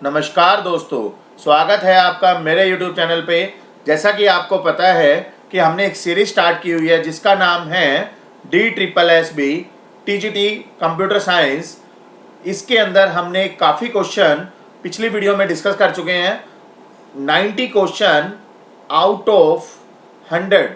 नमस्कार दोस्तों, स्वागत है आपका मेरे YouTube चैनल पे। जैसा कि आपको पता है कि हमने एक सीरीज स्टार्ट की हुई है जिसका नाम है DSSB TGT कंप्यूटर साइंस। इसके अंदर हमने काफ़ी क्वेश्चन पिछली वीडियो में डिस्कस कर चुके हैं। 90 क्वेश्चन आउट ऑफ 100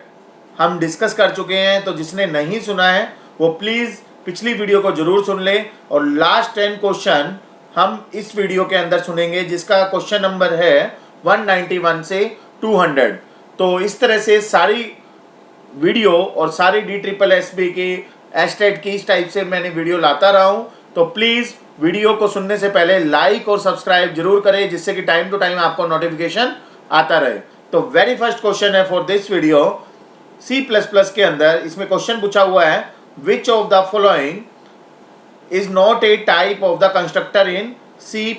हम डिस्कस कर चुके हैं। तो जिसने नहीं सुना है वो प्लीज़ पिछली वीडियो को ज़रूर सुन ले और लास्ट 10 क्वेश्चन हम इस वीडियो के अंदर सुनेंगे, जिसका क्वेश्चन नंबर है 191 से 200। तो इस तरह से सारी वीडियो और सारी DSSB की एस्टेट की इस टाइप से मैंने वीडियो लाता रहा हूँ। तो प्लीज़ वीडियो को सुनने से पहले लाइक और सब्सक्राइब जरूर करें, जिससे कि टाइम टू टाइम आपको नोटिफिकेशन आता रहे। तो वेरी फर्स्ट क्वेश्चन है फॉर दिस वीडियो C++ के अंदर। इसमें क्वेश्चन पूछा हुआ है, which of the following is not a type of the constructor in C++।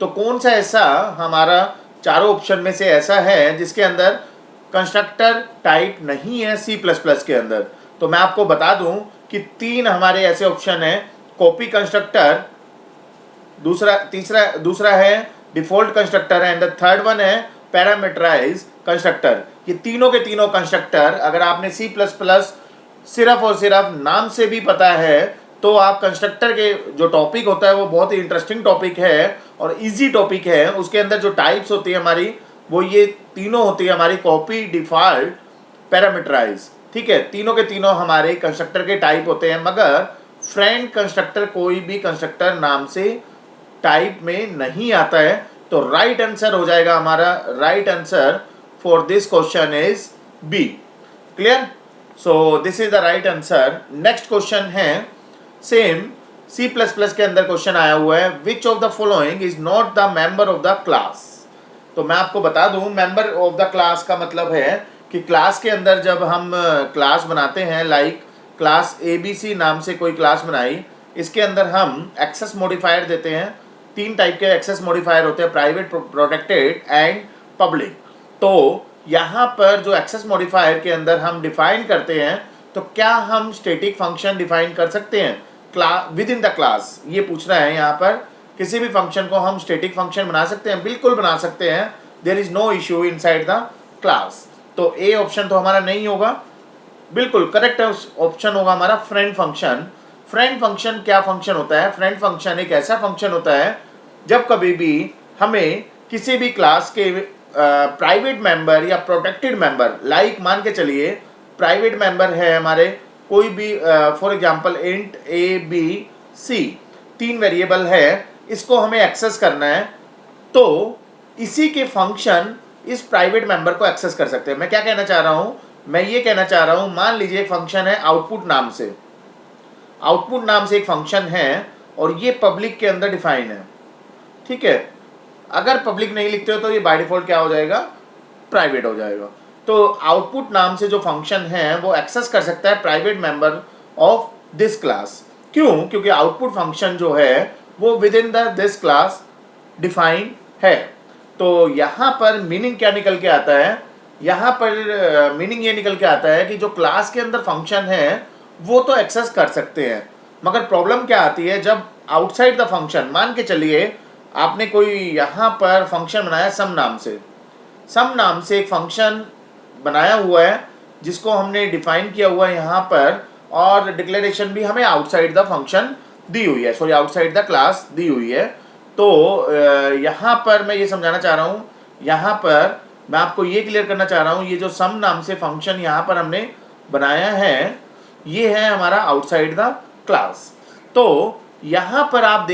तो कौन सा ऐसा हमारा चारों ऑप्शन में से ऐसा है जिसके अंदर कंस्ट्रक्टर टाइप नहीं है C++ के अंदर। तो मैं आपको बता दूं कि 3 हमारे ऐसे ऑप्शन हैं, कॉपी कंस्ट्रक्टर, दूसरा है default constructor and the third one है पैरामीटराइज कंस्ट्रक्टर। ये तीनों के तीनों कंस्ट्रक्टर अगर आपने C++ सिर्फ और सिर्फ नाम से भी पता है तो आप कंस्ट्रक्टर के जो टॉपिक होता है वो बहुत ही इंटरेस्टिंग टॉपिक है और इजी टॉपिक है। उसके अंदर जो टाइप्स होती है हमारी वो ये तीनों होती है हमारी, कॉपी, डिफॉल्ट, पैरामीटराइज। ठीक है, तीनों के तीनों हमारे कंस्ट्रक्टर के टाइप होते हैं, मगर फ्रेंड कंस्ट्रक्टर कोई भी कंस्ट्रक्टर नाम से टाइप में नहीं आता है। तो राइट आंसर हो जाएगा हमारा, right answer for this question is B. Clear? So this is the right answer. Next question है सेम C++ के अंदर क्वेश्चन आया हुआ है, which of the following is not the member of the class. तो मैं आपको बता दूं, मेंबर ऑफ द क्लास का मतलब है कि क्लास के अंदर जब हम क्लास बनाते हैं, लाइक क्लास ABC नाम से कोई क्लास बनाई, इसके अंदर हम एक्सेस मॉडिफायर देते हैं। 3 टाइप के एक्सेस मॉडिफायर होते हैं, प्राइवेट, प्रोटेक्टेड एंड पब्लिक। तो यहाँ पर जो एक्सेस मॉडिफायर के अंदर हम डिफाइन करते हैं, तो क्या हम स्टैटिक फंक्शन डिफाइन कर सकते हैं विद इन द क्लास, ये पूछ रहा है यहाँ पर। किसी भी फंक्शन को हम स्टैटिक फंक्शन बना सकते हैं, बिल्कुल बना सकते हैं, there is no issue inside the class. तो ए ऑप्शन तो हमारा नहीं होगा, बिल्कुल करेक्ट ऑप्शन होगा हमारा फ्रेंड फंक्शन। फ्रेंड फंक्शन क्या फंक्शन होता है? फ्रेंड फंक्शन एक ऐसा फंक्शन होता है जब कभी भी हमें किसी भी क्लास के प्राइवेट मेंबर या प्रोटेक्टेड मेंबर, लाइक मान के चलिए प्राइवेट मेंबर है हमारे कोई भी, for example int ABC 3 variable है, इसको हमें एक्सेस करना है, तो इसी के फंक्शन इस प्राइवेट मेंबर को एक्सेस कर सकते हैं। मैं क्या कहना चाह रहा हूँ? मैं ये कहना चाह रहा हूँ, मान लीजिए एक फंक्शन है आउटपुट नाम से, आउटपुट नाम से एक फंक्शन है और ये पब्लिक के अंदर डिफाइन है। ठीक है, अगर पब्लिक नहीं लिखते हो तो ये बाय डिफॉल्ट क्या हो जाएगा? प्राइवेट हो जाएगा। तो आउटपुट नाम से जो फंक्शन है वो एक्सेस कर सकता है private member of this class. क्यों? क्योंकि आउटपुट फंक्शन जो है वो with in the this class define है। तो यहाँ पर मीनिंग क्या निकल के आता है? यहाँ पर मीनिंग ये निकल के आता है कि जो क्लास के अंदर फंक्शन है वो तो एक्सेस कर सकते हैं, मगर प्रॉब्लम क्या आती है जब आउटसाइड द फंक्शन, मान के चलिए आपने कोई यहाँ पर फंक्शन बनाया सम नाम से, सम नाम से एक फंक्शन बनाया हुआ है जिसको हमने डिफाइन किया हुआ है यहाँ पर, और डिक्लेरेशन भी हमें आउटसाइड द फंक्शन दी हुई है, सॉरी आउटसाइड द क्लास दी हुई है। तो यहाँ पर मैं ये समझाना चाह रहा हूँ, यहाँ पर मैं आपको ये क्लियर करना चाह रहा हूँ, ये जो सम नाम से फंक्शन यहाँ पर हमने बनाया है ये है हमारा आउटसाइड द क्लास। तो यहाँ पर आप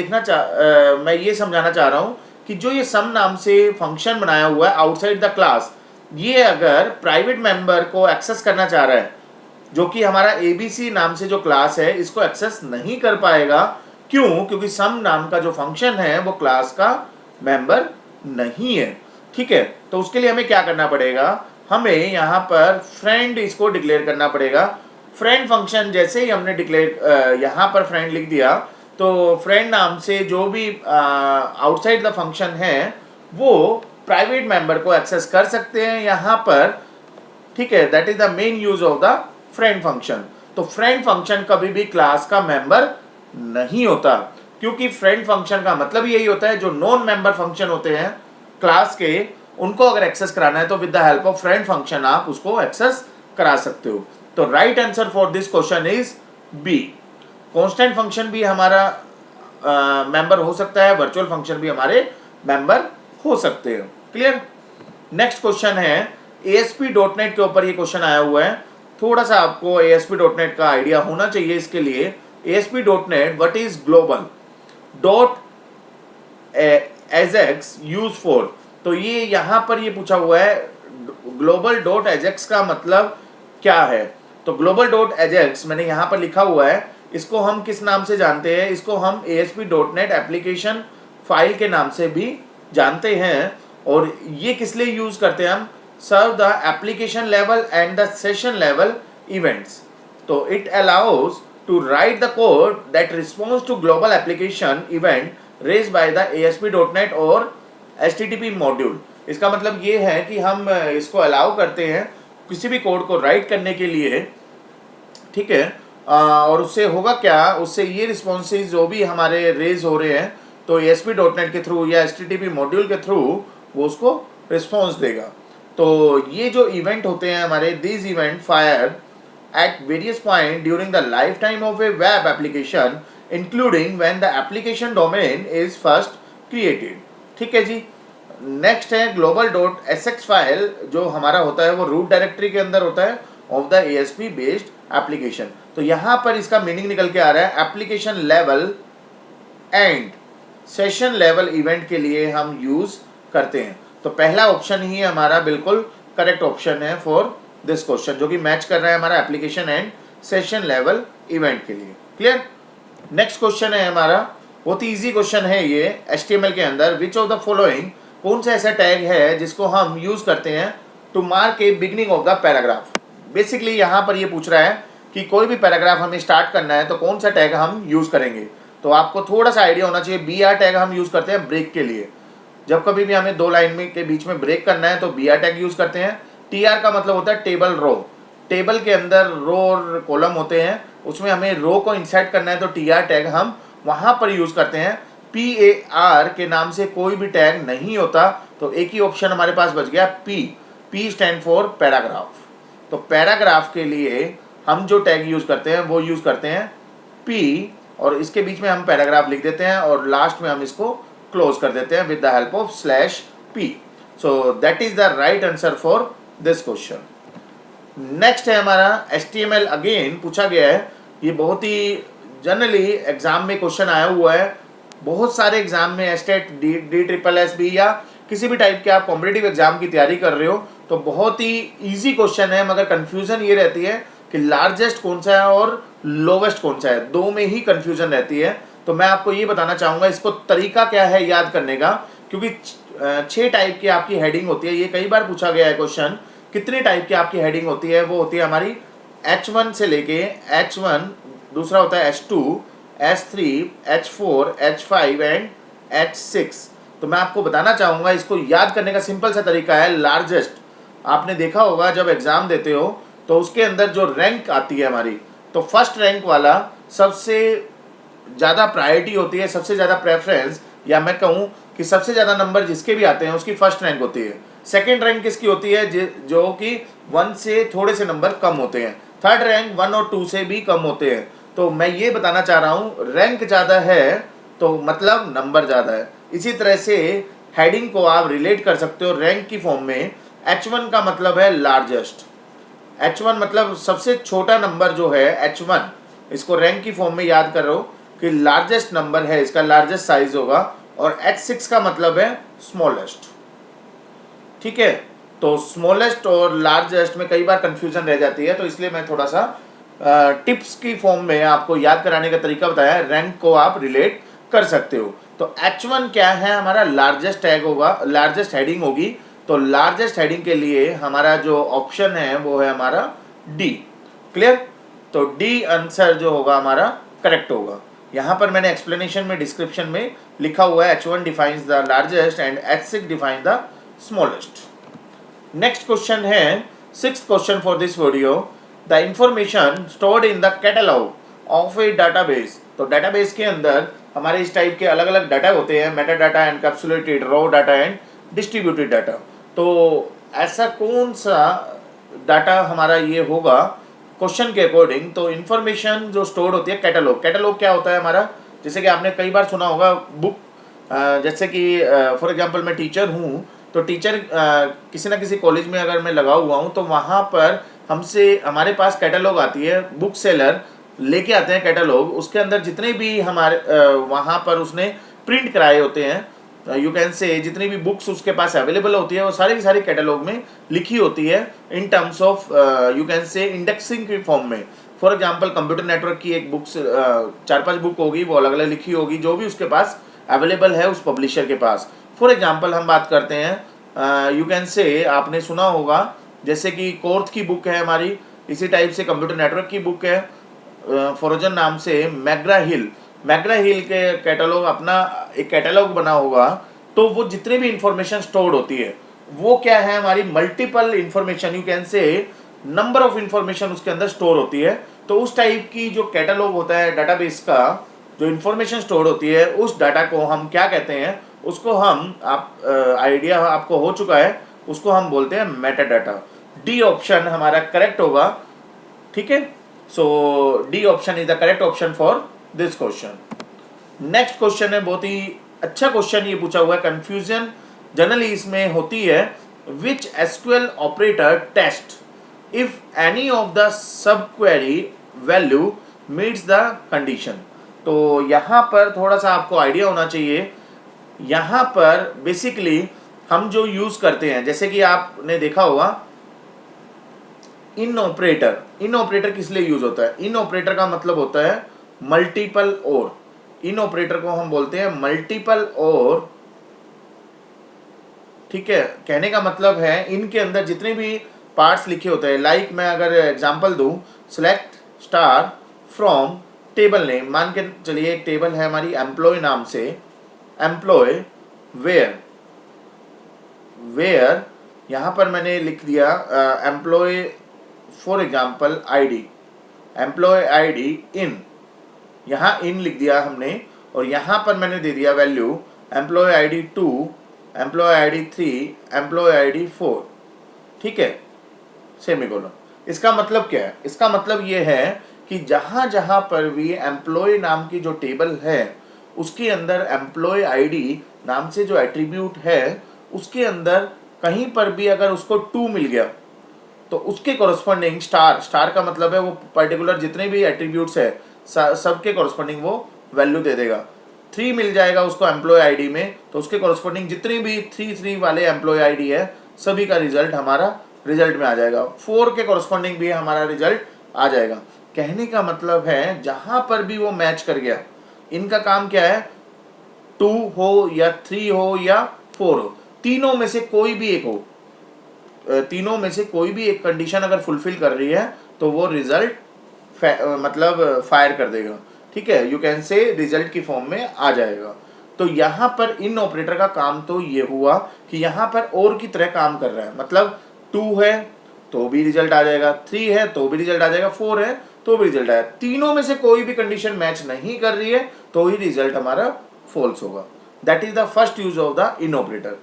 मैं ये समझाना चाह रहा हूँ कि जो ये सम नाम से फंक्शन बनाया हुआ है आउटसाइड द क्लास, ये अगर प्राइवेट मेंबर को एक्सेस करना चाह रहा है, जो कि हमारा ABC नाम से जो क्लास है इसको एक्सेस नहीं कर पाएगा। क्यों? क्योंकि सम नाम का जो फंक्शन है वो क्लास का मेंबर नहीं है। ठीक है, तो उसके लिए हमें क्या करना पड़ेगा? हमें यहाँ पर फ्रेंड इसको डिक्लेयर करना पड़ेगा। फ्रेंड फंक्शन जैसे ही हमने डिक्लेयर यहाँ पर फ्रेंड लिख दिया, तो फ्रेंड नाम से जो भी आउटसाइड द फंक्शन है वो प्राइवेट मेंबर को एक्सेस कर सकते हैं यहाँ पर। ठीक है, that is the main use of the friend function. तो फ्रेंड फंक्शन कभी भी क्लास का मेंबर नहीं होता। क्योंकि फ्रेंड फंक्शन का मतलब यही होता है जो नॉन मेंबर फंक्शन होते हैं क्लास के, उनको अगर एक्सेस कराना है तो with the help of friend function आप उसको एक्सेस करा सकते हो। तो right answer for this question is B. Constant function भी हमारा मेंबर हो सकता है, वर्चुअल फंक्शन भी हमारे मेंबर हो सकते हैं। क्लियर। नेक्स्ट क्वेश्चन है ASP.NET के ऊपर ये क्वेश्चन आया हुआ है। थोड़ा सा आपको ASP.NET का आइडिया होना चाहिए इसके लिए। ASP.NET what is global dot Ajax use for. तो ये यहाँ पर ये पूछा हुआ है ग्लोबल डॉट एजेक्स का मतलब क्या है। तो ग्लोबल डॉट एजेक्स मैंने यहाँ पर लिखा हुआ है, इसको हम किस नाम से जानते हैं, इसको हम ASP.NET एप्लीकेशन फाइल के नाम से भी जानते हैं। और ये किस लिए यूज करते हैं हम, serve the application level and the session level events. तो it allows to write the code that response to global application event raised by the ASP.NET और HTTP मॉड्यूल। इसका मतलब ये है कि हम इसको अलाउ करते हैं किसी भी कोड को राइट करने के लिए, ठीक है। और उससे होगा क्या, उससे ये रिस्पॉन्सेज जो भी हमारे रेज हो रहे हैं तो ASP.NET के थ्रू या HTTP मॉड्यूल के थ्रू वो उसको रिस्पॉन्स देगा। तो ये जो इवेंट होते हैं हमारे, this event fire at various point during the lifetime of a web application including when the application domain is first created। ठीक है जी। नेक्स्ट है ग्लोबल डॉट एसएक्स फाइल, जो हमारा होता है वो रूट डायरेक्टरी के अंदर होता है of the ASP based application. तो यहाँ पर इसका मीनिंग निकल के आ रहा है application level and session level event के लिए हम यूज करते हैं। तो पहला ऑप्शन ही हमारा बिल्कुल करेक्ट ऑप्शन है फॉर दिस क्वेश्चन, जो कि मैच कर रहा है हमारा application and session level event के लिए। क्लियर। नेक्स्ट क्वेश्चन है हमारा, बहुत ही इजी क्वेश्चन है ये HTML के अंदर। विच ऑफ द फॉलोइंग, कौन सा ऐसा टैग है जिसको हम यूज करते हैं to mark a beginning of the paragraph. Basically यहाँ पर ये पूछ रहा है कि कोई भी पैराग्राफ हमें स्टार्ट करना है तो कौन सा टैग हम यूज करेंगे। तो आपको थोड़ा सा आइडिया होना चाहिए। BR टैग हम यूज करते हैं ब्रेक के लिए, जब कभी भी हमें दो लाइन में के बीच में ब्रेक करना है तो BR टैग यूज करते हैं। TR का मतलब होता है टेबल रो, टेबल के अंदर रो और कॉलम होते हैं, उसमें हमें रो को इंसर्ट करना है तो TR टैग हम वहां पर यूज करते हैं। PAR के नाम से कोई भी टैग नहीं होता, तो एक ही ऑप्शन हमारे पास बच गया P स्टैंड फॉर पैराग्राफ। तो पैराग्राफ के लिए हम जो टैग यूज करते हैं वो यूज करते हैं P, और इसके बीच में हम पैराग्राफ लिख देते हैं और लास्ट में हम इसको क्लोज कर देते हैं with the help of /P। So that is the right answer for this question. Next है हमारा HTML। अगेन पूछा गया है, ये बहुत ही जनरली एग्जाम में क्वेश्चन आया हुआ है। बहुत सारे एग्जाम में स्टेट DSSS या किसी भी टाइप के आप कॉम्पिटिटिव एग्जाम की तैयारी कर रहे हो तो बहुत ही इजी क्वेश्चन है, मगर कंफ्यूजन ये रहती है कि लार्जेस्ट कौन सा है और लोवेस्ट कौन सा है, दो में ही कंफ्यूजन रहती है। तो मैं आपको ये बताना चाहूँगा इसको तरीका क्या है याद करने का, क्योंकि 6 टाइप की आपकी हेडिंग होती है। ये कई बार पूछा गया है क्वेश्चन, कितने टाइप की आपकी हेडिंग होती है। वो होती है हमारी H1 से लेके H1, दूसरा होता है H2, H3, H4, H5 and H6। तो मैं आपको बताना चाहूँगा इसको याद करने का सिंपल सा तरीका है लार्जेस्ट। आपने देखा होगा जब एग्ज़ाम देते हो तो उसके अंदर जो रैंक आती है हमारी, तो फर्स्ट रैंक वाला सबसे ज़्यादा प्रायोरिटी होती है, सबसे ज़्यादा प्रेफरेंस, या मैं कहूँ कि सबसे ज़्यादा नंबर जिसके भी आते हैं उसकी फर्स्ट रैंक होती है। सेकंड रैंक किसकी होती है, जो कि 1 से थोड़े से नंबर कम होते हैं। थर्ड रैंक 1 और 2 से भी कम होते हैं। तो मैं ये बताना चाह रहा हूँ रैंक ज़्यादा है तो मतलब नंबर ज़्यादा है। इसी तरह से हेडिंग को आप रिलेट कर सकते हो रैंक की फॉर्म में। H1 का मतलब है लार्जेस्ट, H1 मतलब सबसे छोटा नंबर जो है H1, इसको रैंक की फॉर्म में याद करो कि लार्जेस्ट नंबर है, इसका लार्जेस्ट साइज होगा। और H6 का मतलब है स्मॉलेस्ट। ठीक है, तो स्मॉलेस्ट और लार्जेस्ट में कई बार कंफ्यूजन रह जाती है, तो इसलिए मैं थोड़ा सा टिप्स की फॉर्म में आपको याद कराने का तरीका बताया। रैंक को आप रिलेट कर सकते हो। तो H1 क्या है, हमारा लार्जेस्ट टैग होगा, लार्जेस्ट हेडिंग होगी। तो लार्जेस्ट हेडिंग के लिए हमारा जो ऑप्शन है वो है हमारा D। क्लियर। तो D आंसर जो होगा हमारा करेक्ट होगा। यहाँ पर मैंने एक्सप्लेनेशन में डिस्क्रिप्शन में लिखा हुआ है H1 defines the largest and H6 defines the smallest. Next question है 6th question for this video. The information stored in the catalogue of A database. तो डाटाबेस के अंदर हमारे इस टाइप के अलग अलग डाटा होते हैं, meta data, encapsulated, raw data and distributed data. तो ऐसा कौन सा डाटा हमारा ये होगा क्वेश्चन के अकॉर्डिंग? तो इन्फॉर्मेशन जो स्टोर होती है, कैटलॉग। कैटलॉग क्या होता है हमारा? जैसे कि आपने कई बार सुना होगा बुक, जैसे कि फॉर एग्जांपल मैं टीचर हूँ, तो टीचर किसी ना किसी कॉलेज में अगर मैं लगा हुआ हूँ तो वहाँ पर हमारे पास कैटलॉग आती है, बुक सेलर लेके आते हैं कैटलॉग, उसके अंदर जितने भी हमारे वहाँ पर उसने प्रिंट कराए होते हैं, यू कैन से जितनी भी बुक्स उसके पास अवेलेबल होती है वो सारी की सारी कैटलॉग में लिखी होती है in terms of you can say indexing के फॉर्म में। फॉर एग्जांपल कंप्यूटर नेटवर्क की एक बुक्स 4-5 बुक होगी, वो अलग अलग लिखी होगी जो भी उसके पास अवेलेबल है उस पब्लिशर के पास। फॉर एग्जांपल हम बात करते हैं, यू कैन से आपने सुना होगा जैसे कि कोर्थ की बुक है हमारी, इसी टाइप से कंप्यूटर नेटवर्क की बुक है फोरोजन नाम से, मैग्रा हिल के कैटलॉग, अपना एक कैटलॉग बना होगा। तो वो जितने भी इंफॉर्मेशन स्टोर्ड होती है वो क्या है हमारी multiple information, you can say number of information उसके अंदर स्टोर होती है। तो उस टाइप की जो कैटलॉग होता है डाटाबेस का, जो इंफॉर्मेशन स्टोर होती है, उस डाटा को हम क्या कहते हैं? उसको हम आइडिया आपको हो चुका है, उसको हम बोलते हैं मेटा डाटा। डी ऑप्शन हमारा करेक्ट होगा, ठीक है। So D option is the correct option for this question. Next question है, बहुत ही अच्छा क्वेश्चन ये पूछा हुआ है, कंफ्यूजन जनरली इसमें होती है, which SQL operator test if any of the sub query value meets the condition. तो यहाँ पर थोड़ा सा आपको आइडिया होना चाहिए। यहाँ पर बेसिकली हम जो यूज करते हैं, जैसे कि आपने देखा होगा इन ऑपरेटर किस लिए यूज होता है? इन ऑपरेटर का मतलब होता है मल्टीपल और। इन ऑपरेटर को हम बोलते हैं मल्टीपल और, ठीक है। कहने का मतलब है इनके अंदर जितने भी पार्ट्स लिखे होते हैं, लाइक मैं अगर एग्जांपल दूं, select star from table name, मान के चलिए एक टेबल है हमारी एम्प्लॉय नाम से, एम्प्लॉय वेयर यहाँ पर मैंने लिख दिया employee for example ID, employee ID in, यहाँ इन लिख दिया हमने, और यहाँ पर मैंने दे दिया value employee ID 2, employee ID 3, employee ID 4, ठीक है, सेमीकोलन। इसका मतलब क्या है? इसका मतलब ये है कि जहाँ जहाँ पर भी एम्प्लॉय नाम की जो टेबल है उसके अंदर एम्प्लॉय आईडी नाम से जो एट्रीब्यूट है उसके अंदर कहीं पर भी अगर उसको 2 मिल गया तो उसके कॉरस्पॉन्डिंग स्टार का मतलब है वो पर्टिकुलर जितने भी एट्रीब्यूट्स है सबके कॉरस्पॉन्डिंग वो वैल्यू दे देगा। 3 मिल जाएगा उसको एम्प्लॉय आईडी में, तो उसके कॉरस्पॉन्डिंग जितनी भी 3 वाले एम्प्लॉय आईडी है सभी का रिजल्ट हमारा रिजल्ट में आ जाएगा। 4 के कॉरस्पॉन्डिंग भी हमारा रिजल्ट आ जाएगा। कहने का मतलब है जहां पर भी वो मैच कर गया, इनका काम क्या है? 2 हो या 3 हो या 4 हो, तीनों में से कोई भी एक हो, तीनों में से कोई भी एक कंडीशन अगर फुलफिल कर रही है तो वो रिजल्ट मतलब फायर कर देगा, ठीक है, यू कैन से रिजल्ट की फॉर्म में आ जाएगा। तो यहाँ पर इन ऑपरेटर का काम तो ये हुआ कि यहाँ पर और की तरह काम कर रहा है, मतलब 2 है तो भी रिजल्ट आ जाएगा, 3 है तो भी रिजल्ट आ जाएगा, 4 है तो भी रिजल्ट आएगा। तीनों में से कोई भी कंडीशन मैच नहीं कर रही है तो ही रिजल्ट हमारा फॉल्स होगा। That is the first use of the in operator.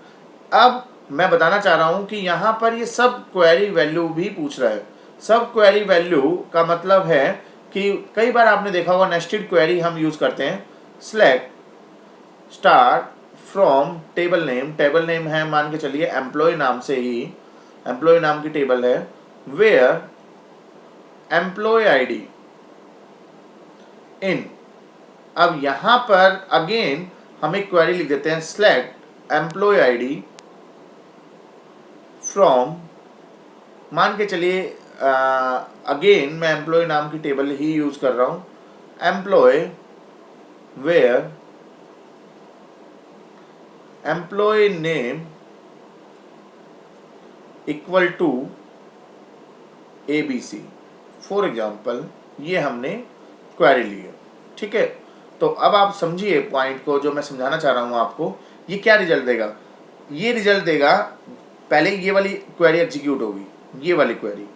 अब मैं बताना चाह रहा हूं कि यहाँ पर ये सब क्वेरी वैल्यू भी पूछ रहा है। सब क्वेरी वैल्यू का मतलब है कि कई बार आपने देखा होगा नेस्टेड क्वेरी हम यूज करते हैं, select star from table name है मान के चलिए एम्प्लॉय नाम से ही, एम्प्लॉय नाम की टेबल है, वेयर एम्प्लॉय आईडी इन। अब यहां पर अगेन हम एक क्वेरी लिख देते हैं, सिलेक्ट एम्प्लॉय आईडी फ्रॉम, मान के चलिए अगेन मैं एम्प्लॉय नाम की टेबल ही यूज कर रहा हूं, employee where employee name equal to ABC, for example ये हमने क्वेरी ली है, ठीक है। तो अब आप समझिए पॉइंट को जो मैं समझाना चाह रहा हूं आपको। ये क्या रिजल्ट देगा? ये रिजल्ट देगा, पहले ये वाली क्वेरी एग्जीक्यूट होगी, ये वाली क्वेरी,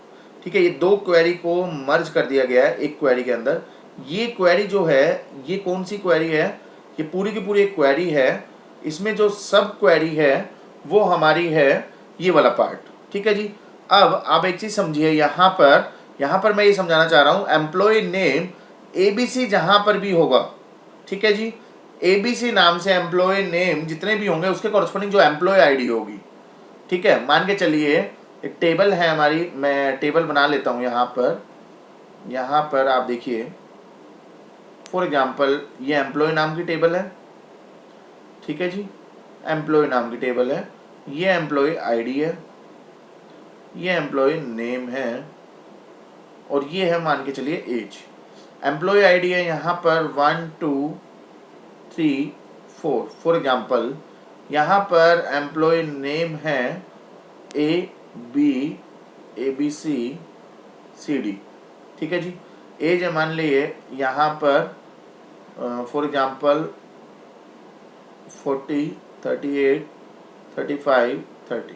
ठीक है, ये 2 क्वेरी को मर्ज कर दिया गया है एक क्वेरी के अंदर। ये क्वेरी जो है ये कौन सी क्वेरी है? ये पूरी की पूरी एक क्वेरी है, इसमें जो सब क्वेरी है वो हमारी है ये वाला पार्ट, ठीक है जी। अब आप एक चीज़ समझिए, यहाँ पर मैं ये समझाना चाह रहा हूँ, एम्प्लॉय नेम ABC जहाँ पर भी होगा, ठीक है जी, ABC नाम से एम्प्लॉय नेम जितने भी होंगे उसके कॉरस्पॉन्डिंग जो एम्प्लॉय आईडी होगी, ठीक है। मान के चलिए एक टेबल है हमारी, मैं टेबल बना लेता हूँ यहाँ पर आप देखिए, फॉर एग्जांपल ये एम्प्लॉय नाम की टेबल है, ठीक है जी, एम्प्लॉय नाम की टेबल है, ये एम्प्लॉय आईडी है, ये एम्प्लॉय नेम है, और ये है मान के चलिए एज। एम्प्लॉय आईडी है यहाँ पर 1 2 3 4, फॉर एग्जांपल यहाँ पर एम्प्लॉय नेम है ABC ठीक है जी। एज है मान लीजिए यहाँ पर फॉर एग्जांपल 40 38 35 30,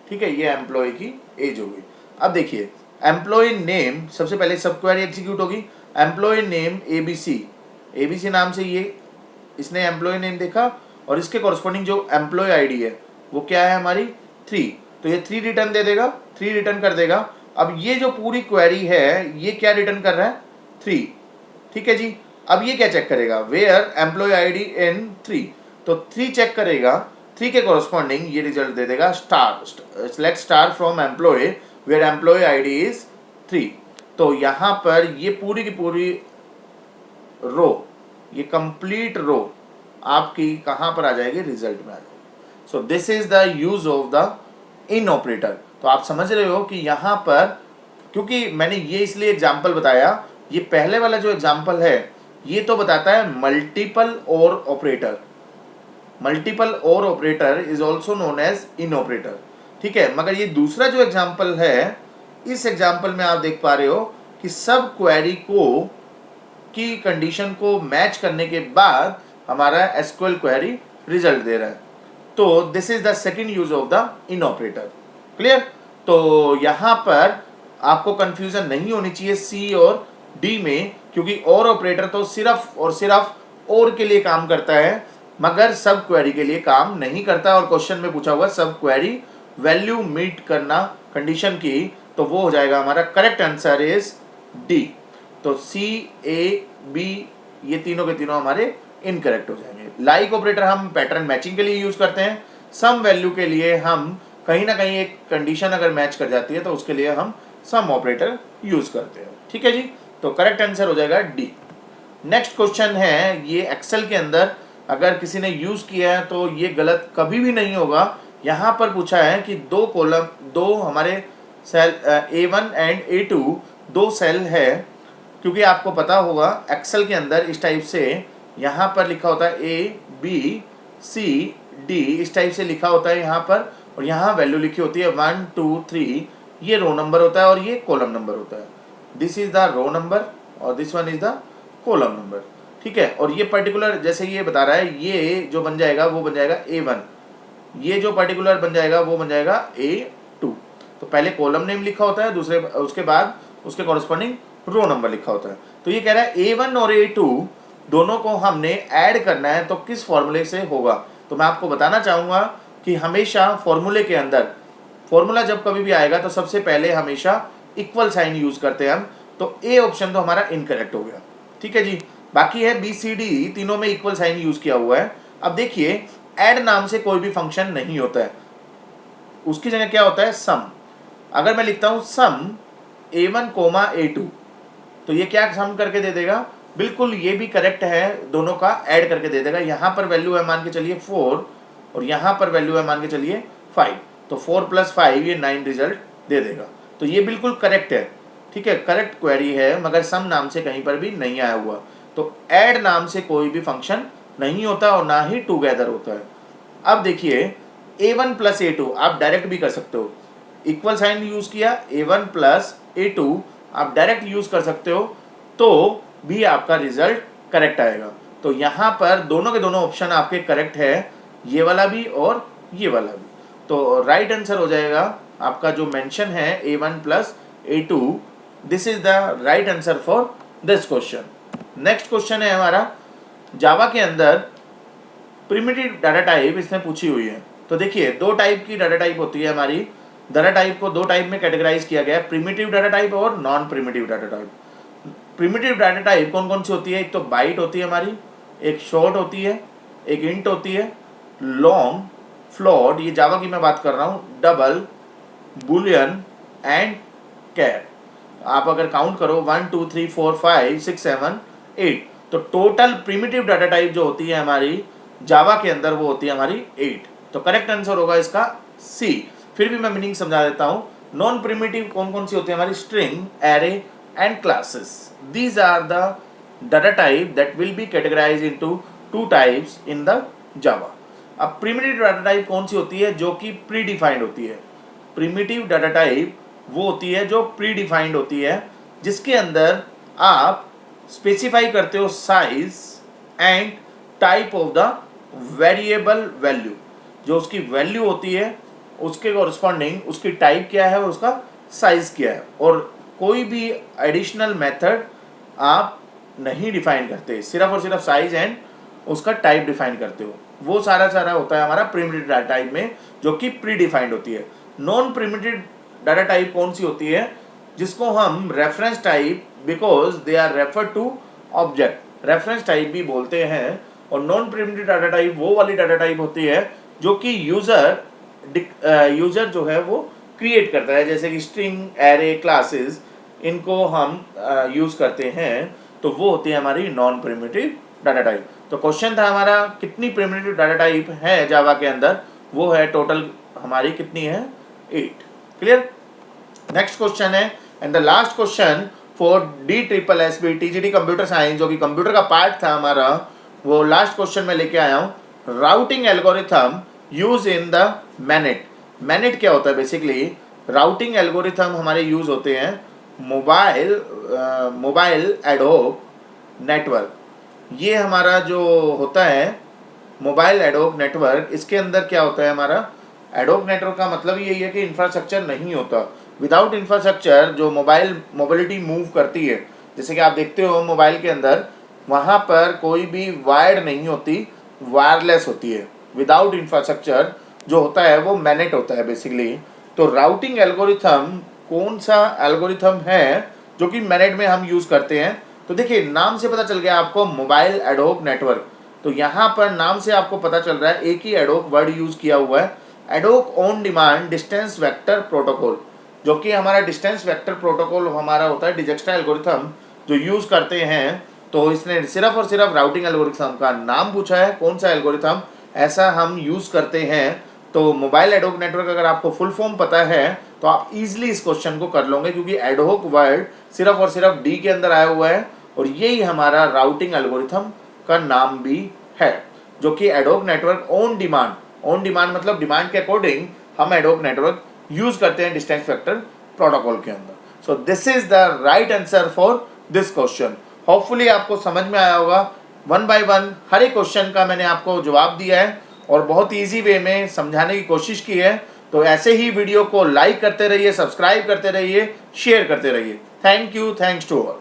ठीक है, ये एम्प्लॉय की एज होगी। अब देखिए एम्प्लॉय नेम, सबसे पहले सब क्वेरी एग्जीक्यूट होगी, एम्प्लॉय नेम ABC नाम से ये इसने एम्प्लॉय नेम देखा, और इसके कॉरस्पॉन्डिंग जो एम्प्लॉय आईडी है वो क्या है हमारी 3, तो ये 3 रिटर्न दे देगा, 3 रिटर्न कर देगा। अब ये जो पूरी क्वेरी है ये क्या रिटर्न कर रहा है 3, ठीक है जी। अब ये क्या चेक करेगा, वेयर एम्प्लॉय आईडी इन 3, तो 3 चेक करेगा, 3 के कॉरस्पॉन्डिंग ये रिजल्ट दे देगा star, select star from employee where employee ID is 3। तो यहाँ पर ये पूरी की पूरी रो, ये कंप्लीट रो आपकी कहाँ पर आ जाएगी, रिजल्ट में आ जाएगी। सो this is the use of the in operator. तो आप समझ रहे हो कि यहाँ पर, क्योंकि मैंने ये इसलिए एग्जाम्पल बताया, ये पहले वाला जो एग्जाम्पल है ये तो बताता है multiple or operator, multiple or operator is also known as in operator, ठीक है। मगर ये दूसरा जो एग्जाम्पल है, इस एग्जाम्पल में आप देख पा रहे हो कि सब क्वेरी को की कंडीशन को मैच करने के बाद हमारा एसक्यूएल क्वेरी रिजल्ट दे रहा है। तो this is the second use of the in operator, clear. तो यहाँ पर आपको कंफ्यूजन नहीं होनी चाहिए सी और डी में, क्योंकि और ऑपरेटर तो सिर्फ और सिर्फ और के लिए काम करता है, मगर सब क्वेरी के लिए काम नहीं करता। और क्वेश्चन में पूछा हुआ सब क्वेरी वैल्यू मीट करना कंडीशन की, तो वो हो जाएगा हमारा करेक्ट आंसर इज डी। तो सी ए बी ये तीनों के तीनों हमारे इनकरेक्ट हो जाएंगे। लाइक ऑपरेटर हम पैटर्न मैचिंग के लिए यूज करते हैं, सम वैल्यू के लिए हम कहीं ना कहीं एक कंडीशन अगर मैच कर जाती है तो उसके लिए हम सम ऑपरेटर यूज करते हैं, ठीक है जी। तो करेक्ट आंसर हो जाएगा डी। नेक्स्ट क्वेश्चन है, ये एक्सेल के अंदर अगर किसी ने यूज किया है तो ये गलत कभी भी नहीं होगा। यहाँ पर पूछा है कि दो कॉलम, दो हमारे सेल A1 एंड A2 दो सेल है, क्योंकि आपको पता होगा एक्सेल के अंदर इस टाइप से यहाँ पर लिखा होता है A B C D, इस टाइप से लिखा होता है यहाँ पर, और यहाँ वैल्यू लिखी होती है 1 2 3, ये रो नंबर होता है और ये कॉलम नंबर होता है। This is the row number और this one is the column number, ठीक है। और ये पर्टिकुलर जैसे ये बता रहा है, ये जो बन जाएगा वो बन जाएगा A1, ये जो पर्टिकुलर बन जाएगा वो बन जाएगा A2। तो पहले कॉलम नेम लिखा होता है, दूसरे उसके बाद उसके कॉरस्पॉन्डिंग रो नंबर लिखा होता है। तो ये कह रहा है A1 और A2 दोनों को हमने ऐड करना है, तो किस फॉर्मूले से होगा। तो मैं आपको बताना चाहूँगा कि हमेशा फॉर्मूले के अंदर, फॉर्मूला जब कभी भी आएगा तो सबसे पहले हमेशा इक्वल साइन यूज करते हैं हम। तो ए ऑप्शन तो हमारा इनकरेक्ट हो गया, ठीक है जी। बाकी है बी सी डी, तीनों में इक्वल साइन यूज किया हुआ है। अब देखिए ऐड नाम से कोई भी फंक्शन नहीं होता है, उसकी जगह क्या होता है सम। अगर मैं लिखता हूं सम A1 A2, तो ये क्या सम करके दे देगा, बिल्कुल ये भी करेक्ट है, दोनों का ऐड करके दे देगा। यहाँ पर वैल्यू है मान के चलिए 4 और यहाँ पर वैल्यू है मान के चलिए 5, तो 4 + 5 ये 9 रिजल्ट दे देगा। तो ये बिल्कुल करेक्ट है, ठीक है, करेक्ट क्वेरी है, मगर सम नाम से कहीं पर भी नहीं आया हुआ। तो ऐड नाम से कोई भी फंक्शन नहीं होता और ना ही टुगेदर होता है। अब देखिए A1 + A2 आप डायरेक्ट भी कर सकते हो, इक्वल साइन यूज किया, A1 + A2 आप डायरेक्ट यूज कर सकते हो, तो भी आपका रिजल्ट करेक्ट आएगा। तो यहाँ पर दोनों के दोनों ऑप्शन आपके करेक्ट है, ये वाला भी और ये वाला भी। तो राइट आंसर हो जाएगा आपका जो मेंशन है A1 + A2, this is the right answer for this question. Next question है हमारा, जावा के अंदर प्रिमिटिव डाटा टाइप इसमें पूछी हुई है। तो देखिए दो टाइप की डाटा टाइप होती है हमारी। डाटा टाइप को दो टाइप में कैटेगराइज किया गया है, प्रिमिटिव डाटा टाइप और non primitive data type. Primitive data type कौन कौन सी होती है? एक तो बाइट होती है हमारी, एक शॉर्ट होती है, एक इंट होती है, लॉन्ग, फ्लोट, ये जावा की मैं बात कर रहा हूँ, डबल, बुलियन एंड कैर। आप अगर काउंट करो 1 2 3 4 5 6 7 8, तो टोटल प्रिमिटिव डाटा टाइप जो होती है हमारी जावा के अंदर वो होती है हमारी 8। तो करेक्ट आंसर होगा इसका सी। फिर भी मैं मीनिंग समझा देता हूँ। नॉन प्रिमिटिव कौन कौन सी होती है हमारी? String, array and classes. These are the data type that will be categorised into two types in the Java. अब प्रिमिटिव डाटा टाइप कौन सी होती है? जो कि प्री डिफाइंड होती है। प्रिमिटिव डाटा टाइप वो होती है जो प्री डिफाइंड होती है, जिसके अंदर आप स्पेसिफाई करते हो size and type of the variable value. जो उसकी वैल्यू होती है उसके कॉरस्पॉन्डिंग उसकी टाइप क्या है और उसका साइज क्या है, और कोई भी एडिशनल मेथड आप नहीं डिफाइन करते, सिर्फ और सिर्फ साइज एंड उसका टाइप डिफाइन करते हो। वो सारा होता है हमारा प्रिमिटिव डाटा टाइप में, जो कि प्री डिफाइंड होती है। नॉन प्रिमिटिव डाटा टाइप कौन सी होती है? जिसको हम reference type, because they are refer to object, reference type भी बोलते हैं। और नॉन प्रिमिटिव डाटा टाइप वो वाली डाटा टाइप होती है जो कि यूजर जो है वो क्रिएट करता है, जैसे कि स्ट्रिंग, एरे, क्लासेस, इनको हम यूज करते हैं, तो वो होती है हमारी नॉन प्रिमिटिव डाटा टाइप। तो क्वेश्चन था हमारा कितनी प्रिमिटिव डाटा टाइप है जावा के अंदर? वो है टोटल हमारी कितनी है? 8। क्लियर? नेक्स्ट क्वेश्चन है and the last question for DSSB TGT computer science, जो कि कंप्यूटर का पार्ट था हमारा, वो लास्ट क्वेश्चन में लेके आया हूँ। Routing algorithm use in the MANET. MANET क्या होता है? बेसिकली राउटिंग एल्गोरिथम हमारे यूज होते हैं मोबाइल एडहोक नेटवर्क। ये हमारा जो होता है मोबाइल एडहोक नेटवर्क, इसके अंदर क्या होता है हमारा? एडहोक नेटवर्क का मतलब यही है कि इंफ्रास्ट्रक्चर नहीं होता। विदाउट इंफ्रास्ट्रक्चर जो मोबिलिटी मूव करती है, जैसे कि आप देखते हो मोबाइल के अंदर, वहाँ पर कोई भी वायर्ड नहीं होती, वायरलेस होती है। विदाउट इंफ्रास्ट्रक्चर जो होता है वो मैनेट होता है बेसिकली। तो राउटिंग एल्गोरिथम कौन सा एल्गोरिथम है जो कि मैनेट में हम यूज़ करते हैं? तो देखिए नाम से पता चल गया आपको, मोबाइल एडहोक नेटवर्क। तो यहाँ पर नाम से आपको पता चल रहा है एक ही एडहोक वर्ड यूज़ किया हुआ है, ad hoc on demand distance vector protocol, जो कि हमारा डिस्टेंस वेक्टर प्रोटोकॉल हमारा होता है डिजक्स्ट्रा एल्गोरिथम जो यूज़ करते हैं। तो इसने सिर्फ और सिर्फ राउटिंग एल्गोरिथम का नाम पूछा है, कौन सा एल्गोरिथम ऐसा हम यूज़ करते हैं। तो मोबाइल एडहोक नेटवर्क अगर आपको फुल फॉर्म पता है तो आप इजीली इस क्वेश्चन को कर लोगे, क्योंकि एडहोक वर्ड सिर्फ और सिर्फ डी के अंदर आया हुआ है, और यही हमारा राउटिंग एल्गोरिथम का नाम भी है, जो कि ad hoc network on demand. On demand मतलब डिमांड के अकॉर्डिंग हम एडहोक नेटवर्क यूज करते हैं डिस्टेंस वेक्टर प्रोटोकॉल के अंदर। सो this is the right answer for this question. Hopefully आपको समझ में आया होगा। 1 by 1 हर एक क्वेश्चन का मैंने आपको जवाब दिया है और बहुत ईजी वे में समझाने की कोशिश की है। तो ऐसे ही वीडियो को लाइक करते रहिए, सब्सक्राइब करते रहिए, शेयर करते रहिए। Thank you, thanks to all.